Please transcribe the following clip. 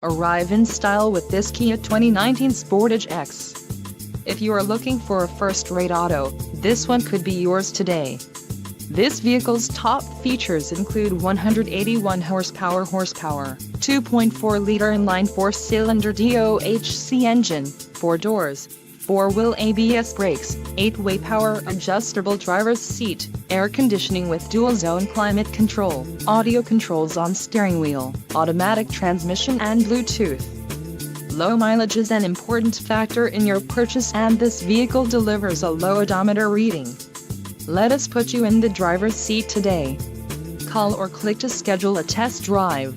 Arrive in style with this Kia 2019 Sportage EX. If you are looking for a first-rate auto, this one could be yours today. This vehicle's top features include 181 horsepower, 2.4-liter inline four-cylinder DOHC engine, 4 doors, 4-wheel ABS brakes, 8-way power adjustable driver's seat, air conditioning with dual-zone climate control, audio controls on steering wheel, automatic transmission and Bluetooth. Low mileage is an important factor in your purchase, and this vehicle delivers a low odometer reading. Let us put you in the driver's seat today. Call or click to schedule a test drive.